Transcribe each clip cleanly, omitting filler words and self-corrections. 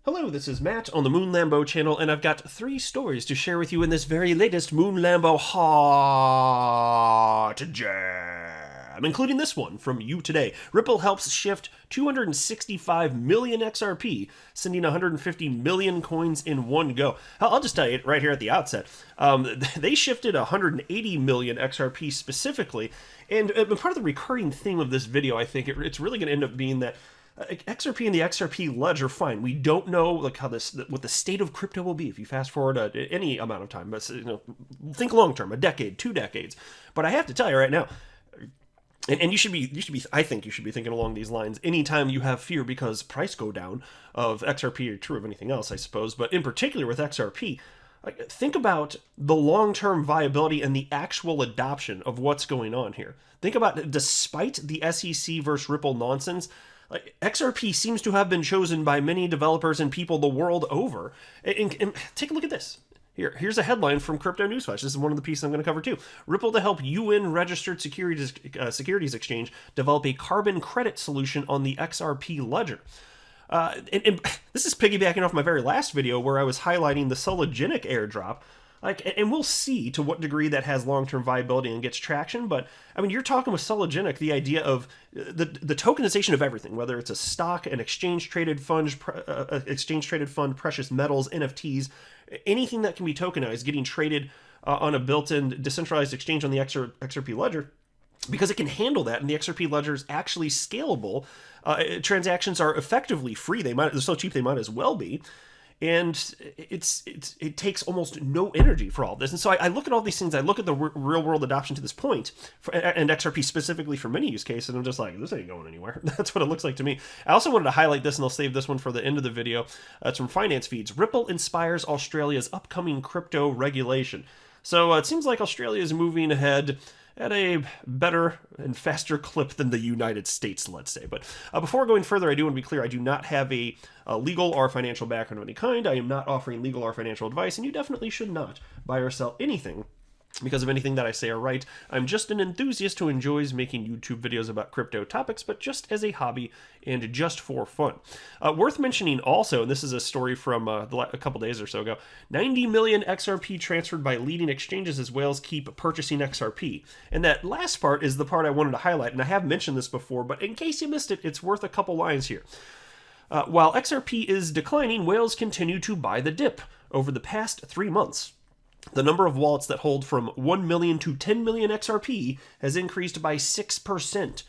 Hello, this is Matt on the Moon Lambo channel, and I've got 3 stories to share with you in this very latest Moon Lambo Hot Jam, including this one from You Today. Ripple helps shift 265 million XRP, sending 150 million coins in one go. I'll just tell you right here at the outset, they shifted 180 million XRP specifically, and part of the recurring theme of this video, I think, it's really going to end up being that XRP and the XRP ledger, fine. We don't know what the state of crypto will be if you fast forward any amount of time. But think long term, a decade, 2 decades. But I have to tell you right now, and you should be. I think you should be thinking along these lines anytime you have fear because price go down of XRP, or true of anything else, I suppose. But in particular with XRP, think about the long-term viability and the actual adoption of what's going on here. Think about, despite the SEC versus Ripple nonsense, XRP seems to have been chosen by many developers and people the world over. And take a look at this. Here's a headline from Crypto Newsflash. This is one of the pieces I'm going to cover too. Ripple to help UN-registered securities exchange develop a carbon credit solution on the XRP ledger. And this is piggybacking off my very last video where I was highlighting the Sologenic airdrop. And we'll see to what degree that has long-term viability and gets traction. But I mean, you're talking with Sologenic, the idea of the tokenization of everything, whether it's a stock, an exchange-traded fund, precious metals, NFTs, anything that can be tokenized, getting traded on a built-in decentralized exchange on the XRP ledger. Because it can handle that, and the XRP ledger is actually scalable. Transactions are effectively free. They're so cheap they might as well be. And it takes almost no energy for all this. And so I look at all these things, I look at the real world adoption to this point, and XRP specifically for many use cases, and I'm just like, this ain't going anywhere. That's what it looks like to me. I also wanted to highlight this, and I'll save this one for the end of the video. It's from Finance Feeds. Ripple inspires Australia's upcoming crypto regulation. So it seems like Australia is moving ahead at a better and faster clip than the United States, let's say. But before going further, I do want to be clear, I do not have a legal or financial background of any kind. I am not offering legal or financial advice, and you definitely should not buy or sell anything because of anything that I say or write. I'm just an enthusiast who enjoys making YouTube videos about crypto topics, but just as a hobby and just for fun. Worth mentioning also, and this is a story from a couple days or so ago, 90 million XRP transferred by leading exchanges as whales keep purchasing XRP. And that last part is the part I wanted to highlight, and I have mentioned this before, but in case you missed it, it's worth a couple lines here. While XRP is declining, whales continue to buy the dip. Over the past 3 months, the number of wallets that hold from 1 million to 10 million XRP has increased by 6%.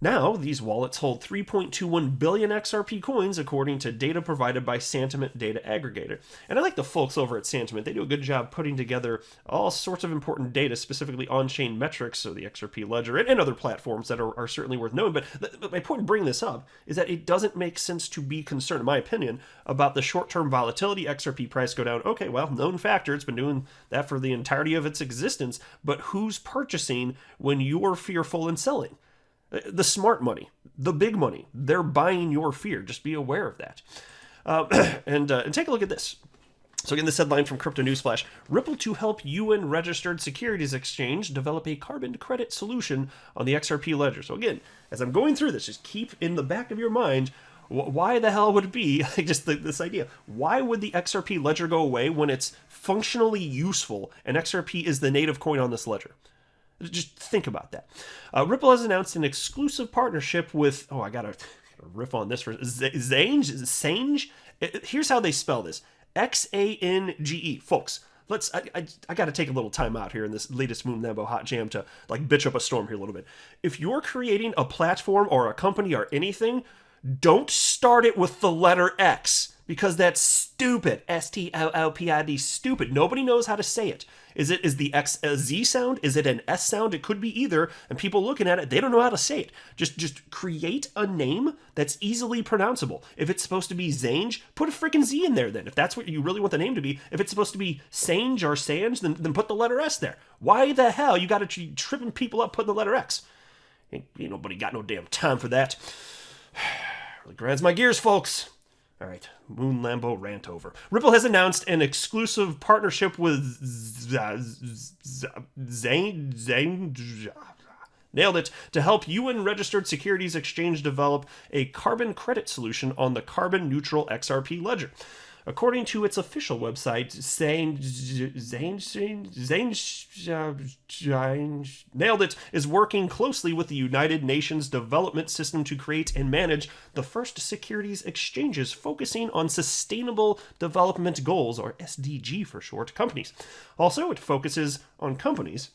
Now, these wallets hold 3.21 billion XRP coins, according to data provided by Santiment Data Aggregator. And I like the folks over at Santiment. They do a good job putting together all sorts of important data, specifically on-chain metrics, so the XRP ledger, and other platforms that are certainly worth knowing. But my point in bringing this up is that it doesn't make sense to be concerned, in my opinion, about the short-term volatility. XRP price go down. Okay, well, known factor. It's been doing that for the entirety of its existence. But who's purchasing when you're fearful and selling? The smart money, the big money, they're buying your fear. Just be aware of that. And take a look at this. So again, this headline from Crypto Newsflash. Ripple to help UN-registered securities exchange develop a carbon credit solution on the XRP ledger. So again, as I'm going through this, just keep in the back of your mind, why the hell would it be, just this idea, why would the XRP ledger go away when it's functionally useful and XRP is the native coin on this ledger? Just think about that. Ripple has announced an exclusive partnership with, I gotta riff on this for Zange. Here's how they spell this: Xange. Folks, I gotta take a little time out here in this latest Moon Lambo Hot Jam to bitch up a storm here a little bit. If you're creating a platform or a company or anything, don't start it with the letter X, because that's stupid. STOOPID, stupid. Nobody knows how to say it. Is the X a Z sound? Is it an S sound? It could be either. And people looking at it, they don't know how to say it. Just create a name that's easily pronounceable. If it's supposed to be Zange, put a freaking Z in there then. If that's what you really want the name to be. If it's supposed to be Sange or Sange, then put the letter S there. Why the hell you got to tripping people up putting the letter X? Ain't nobody got no damn time for that. Really grinds my gears, folks. All right, Moon Lambo rant over. Ripple has announced an exclusive partnership with Zange. Nailed it. To help UN-registered securities exchange develop a carbon credit solution on the carbon-neutral XRP ledger. According to its official website, Nailed It is working closely with the United Nations Development System to create and manage the first securities exchanges focusing on sustainable development goals, or SDG for short, companies. Also, it focuses on companies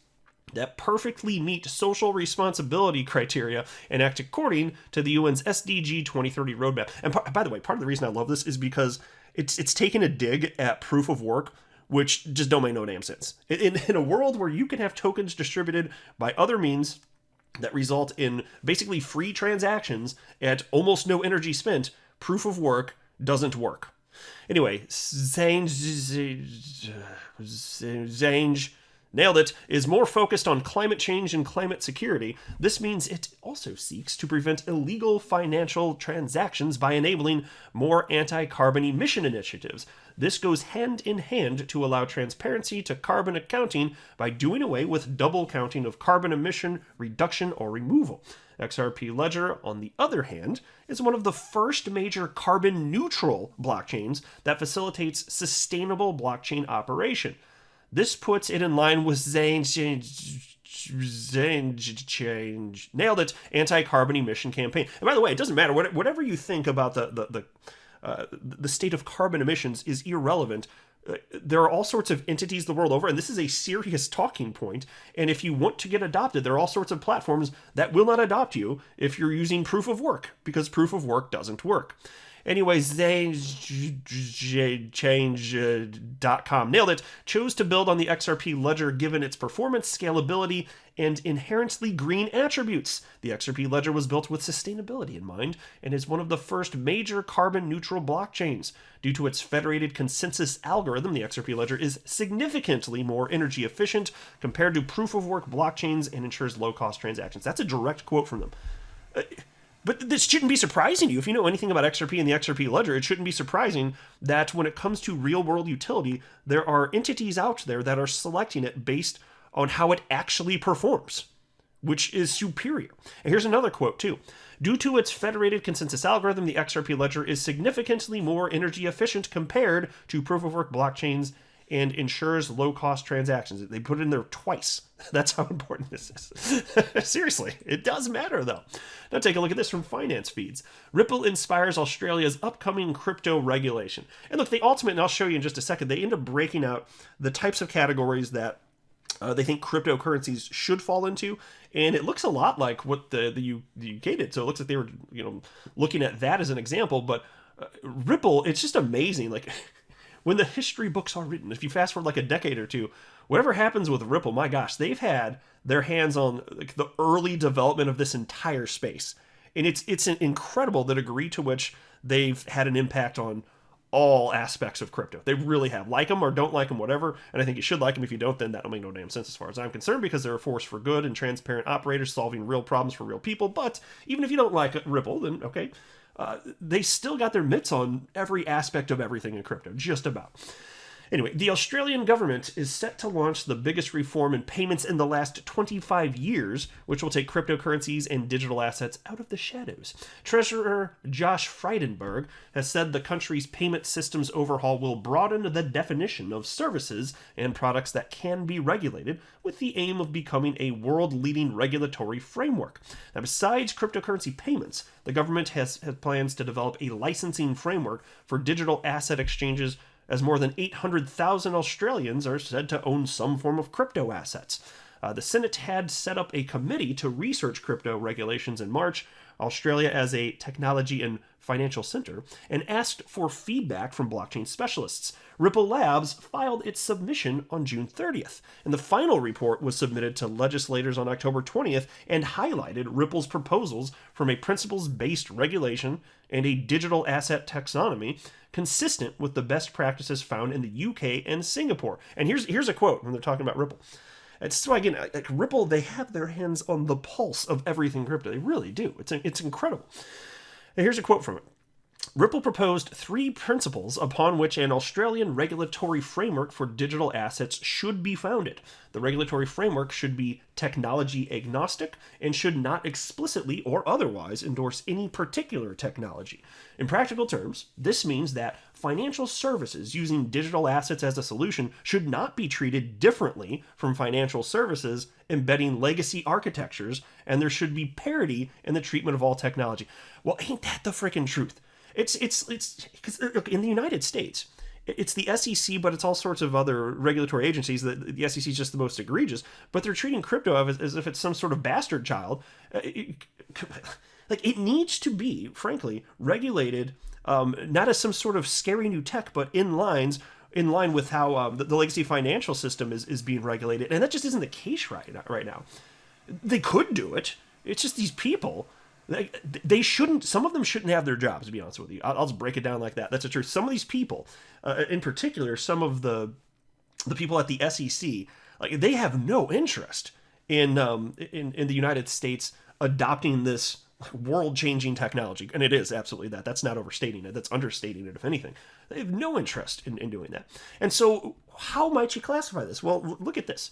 that perfectly meet social responsibility criteria and act according to the UN's SDG 2030 roadmap. And by the way, part of the reason I love this is because it's taken a dig at proof of work, which just don't make no damn sense. In a world where you can have tokens distributed by other means that result in basically free transactions at almost no energy spent, proof of work doesn't work. Anyway, Zange Nailed It is more focused on climate change and climate security. This means it also seeks to prevent illegal financial transactions by enabling more anti-carbon emission initiatives. This goes hand in hand to allow transparency to carbon accounting by doing away with double counting of carbon emission reduction or removal. XRP Ledger, on the other hand, is one of the first major carbon-neutral blockchains that facilitates sustainable blockchain operation. This puts it in line with Nailed It anti-carbon emission campaign. And by the way, it doesn't matter whatever you think about the state of carbon emissions is irrelevant. There are all sorts of entities the world over, and this is a serious talking point. And if you want to get adopted, there are all sorts of platforms that will not adopt you if you're using proof of work, because proof of work doesn't work. Anyways, Change.com, Nailed It, chose to build on the XRP ledger given its performance, scalability, and inherently green attributes. The XRP ledger was built with sustainability in mind and is one of the first major carbon-neutral blockchains. Due to its federated consensus algorithm, the XRP ledger is significantly more energy efficient compared to proof-of-work blockchains and ensures low-cost transactions. That's a direct quote from them. But this shouldn't be surprising to you. If you know anything about XRP and the XRP ledger, it shouldn't be surprising that when it comes to real-world utility, there are entities out there that are selecting it based on how it actually performs, which is superior. And here's another quote, too. Due to its federated consensus algorithm, the XRP ledger is significantly more energy efficient compared to proof-of-work blockchains and ensures low-cost transactions. They put it in there twice. That's how important this is. Seriously, it does matter, though. Now take a look at this from Finance Feeds. Ripple inspires Australia's upcoming crypto regulation. And look, and I'll show you in just a second, they end up breaking out the types of categories that they think cryptocurrencies should fall into, and it looks a lot like what the UK did. So it looks like they were, looking at that as an example. But Ripple, it's just amazing. Like, when the history books are written, if you fast forward like a decade or two, whatever happens with Ripple, my gosh, they've had their hands on like the early development of this entire space, and it's incredible the degree to which they've had an impact on all aspects of crypto. They really have. Like them or don't like them, whatever. And I think you should like them. If you don't, then that'll make no damn sense as far as I'm concerned, because they're a force for good and transparent operators solving real problems for real people. But even if you don't like Ripple, then okay. They still got their mitts on every aspect of everything in crypto, just about. Anyway, the Australian government is set to launch the biggest reform in payments in the last 25 years, which will take cryptocurrencies and digital assets out of the shadows. Treasurer Josh Frydenberg has said the country's payment systems overhaul will broaden the definition of services and products that can be regulated, with the aim of becoming a world-leading regulatory framework. Now, besides cryptocurrency payments, the government has plans to develop a licensing framework for digital asset exchanges, as more than 800,000 Australians are said to own some form of crypto assets. The Senate had set up a committee to research crypto regulations in March, Australia as a technology and financial center, and asked for feedback from blockchain specialists. Ripple Labs filed its submission on June 30th, and the final report was submitted to legislators on October 20th and highlighted Ripple's proposals from a principles-based regulation and a digital asset taxonomy consistent with the best practices found in the UK and Singapore. And here's a quote when they're talking about Ripple. So again, like Ripple, they have their hands on the pulse of everything crypto. They really do. It's incredible. And here's a quote from it. Ripple proposed 3 principles upon which an Australian regulatory framework for digital assets should be founded. The regulatory framework should be technology agnostic and should not explicitly or otherwise endorse any particular technology. In practical terms, this means that financial services using digital assets as a solution should not be treated differently from financial services embedding legacy architectures, and there should be parity in the treatment of all technology. Well, ain't that the frickin' truth? It's because in the United States, it's the SEC, but it's all sorts of other regulatory agencies. The SEC is just the most egregious, but they're treating crypto as if it's some sort of bastard child. It needs to be, frankly, regulated not as some sort of scary new tech, but in line with how the legacy financial system is being regulated, and that just isn't the case right now. They could do it. It's just these people. They shouldn't. Some of them shouldn't have their jobs. To be honest with you, I'll just break it down like that. That's the truth. Some of these people, in particular, some of the people at the SEC, like they have no interest in the United States adopting this world-changing technology, and it is absolutely that. That's not overstating it. That's understating it, if anything. They have no interest in doing that. And so, how might you classify this? Well, look at this.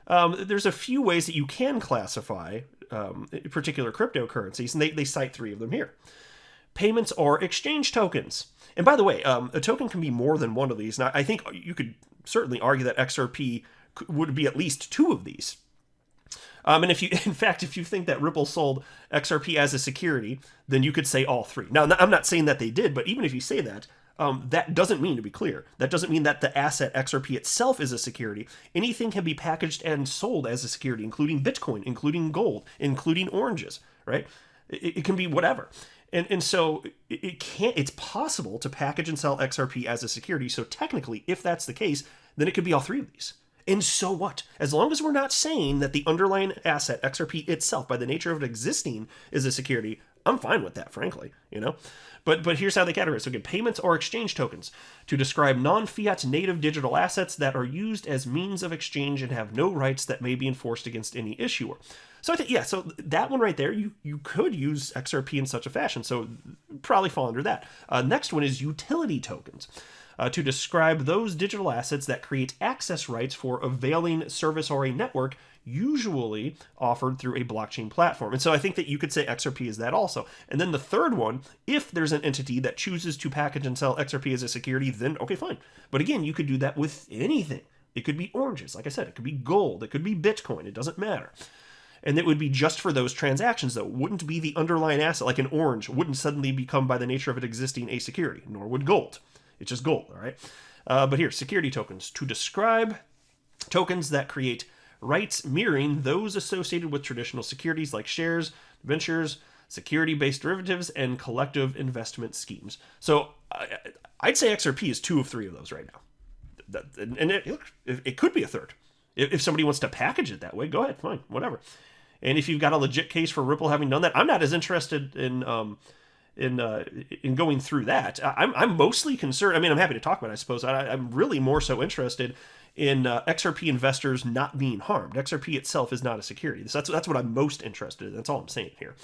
There's a few ways that you can classify particular cryptocurrencies, and they cite 3 of them here. Payments or exchange tokens. And by the way, a token can be more than one of these. Now, I think you could certainly argue that XRP would be at least 2 of these. And if you think that Ripple sold XRP as a security, then you could say all 3. Now, I'm not saying that they did, but even if you say that, that doesn't mean, to be clear, that doesn't mean that the asset XRP itself is a security. Anything can be packaged and sold as a security, including Bitcoin, including gold, including oranges, right? It can be whatever. And so it's possible to package and sell XRP as a security. So technically, if that's the case, then it could be all 3 of these. And so what? As long as we're not saying that the underlying asset, XRP itself, by the nature of it existing, is a security, I'm fine with that, frankly, But here's how they categorize. So again, payments or exchange tokens to describe non-fiat native digital assets that are used as means of exchange and have no rights that may be enforced against any issuer. So I think, so that one right there, you could use XRP in such a fashion. So probably fall under that. Next one is utility tokens. To describe those digital assets that create access rights for availing service or a network, usually offered through a blockchain platform. And so I think that you could say XRP is that also. And then the third one, if there's an entity that chooses to package and sell XRP as a security, then okay, fine. But again, you could do that with anything. It could be oranges, like I said, it could be gold, it could be Bitcoin, it doesn't matter. And it would be just for those transactions, though. It wouldn't be the underlying asset, like an orange wouldn't suddenly become, by the nature of it existing, a security, nor would gold. It's just gold, all right? But here, security tokens. To describe tokens that create rights mirroring those associated with traditional securities like shares, debentures, security-based derivatives, and collective investment schemes. So I'd say XRP is 2 of 3 of those right now. And it could be a third. If somebody wants to package it that way, go ahead, fine, whatever. And if you've got a legit case for Ripple having done that, I'm not as interested in going through that. I'm mostly concerned. I mean, I'm happy to talk about it, I suppose. I'm really more so interested in XRP investors not being harmed. XRP itself is not a security. That's what I'm most interested in. That's all I'm saying here.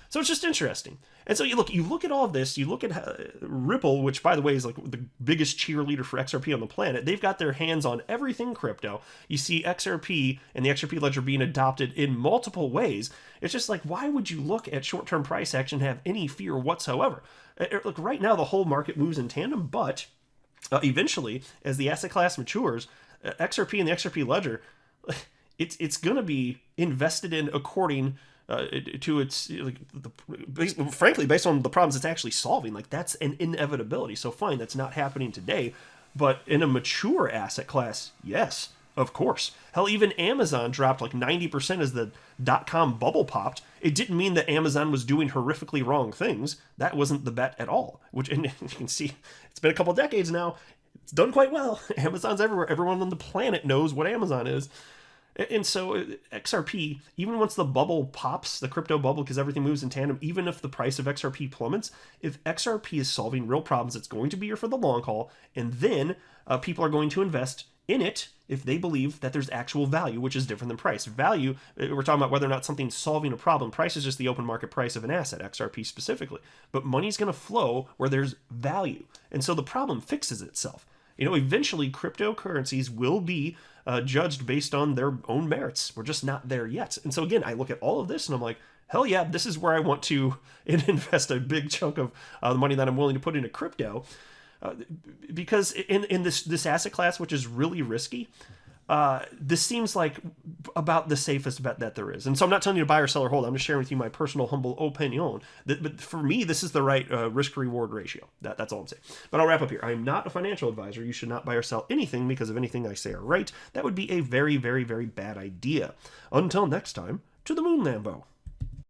So it's just interesting. And so you look at all of this, you look at Ripple, which by the way is like the biggest cheerleader for XRP on the planet. They've got their hands on everything crypto. You see XRP and the XRP ledger being adopted in multiple ways. It's just like, why would you look at short-term price action and have any fear whatsoever? Look, right now the whole market moves in tandem, but eventually, as the asset class matures, XRP and the XRP ledger, it's going to be invested in according to its, frankly, based on the problems it's actually solving. Like, that's an inevitability. So fine, that's not happening today, but in a mature asset class, yes, of course. Hell, even Amazon dropped like 90% as the .com bubble popped. It didn't mean that Amazon was doing horrifically wrong things. That wasn't the bet at all. And you can see, it's been a couple decades now. It's done quite well. Amazon's everywhere. Everyone on the planet knows what Amazon is. And so XRP, even once the bubble pops, the crypto bubble, because everything moves in tandem, even if the price of XRP plummets, if XRP is solving real problems, it's going to be here for the long haul. And then people are going to invest in it if they believe that there's actual value, which is different than price. Value, we're talking about whether or not something's solving a problem. Price is just the open market price of an asset, XRP specifically. But money's going to flow where there's value. And so the problem fixes itself. Eventually cryptocurrencies will be judged based on their own merits. We're just not there yet. And so again, I look at all of this and I'm like, hell yeah, this is where I want to invest a big chunk of the money that I'm willing to put into crypto. Because in this asset class, which is really risky, this seems like about the safest bet that there is. And so I'm not telling you to buy or sell or hold. I'm just sharing with you my personal humble opinion. But for me, this is the right risk-reward ratio. That's all I'm saying. But I'll wrap up here. I am not a financial advisor. You should not buy or sell anything because of anything I say are right. That would be a very, very, very bad idea. Until next time, to the moon, Lambo.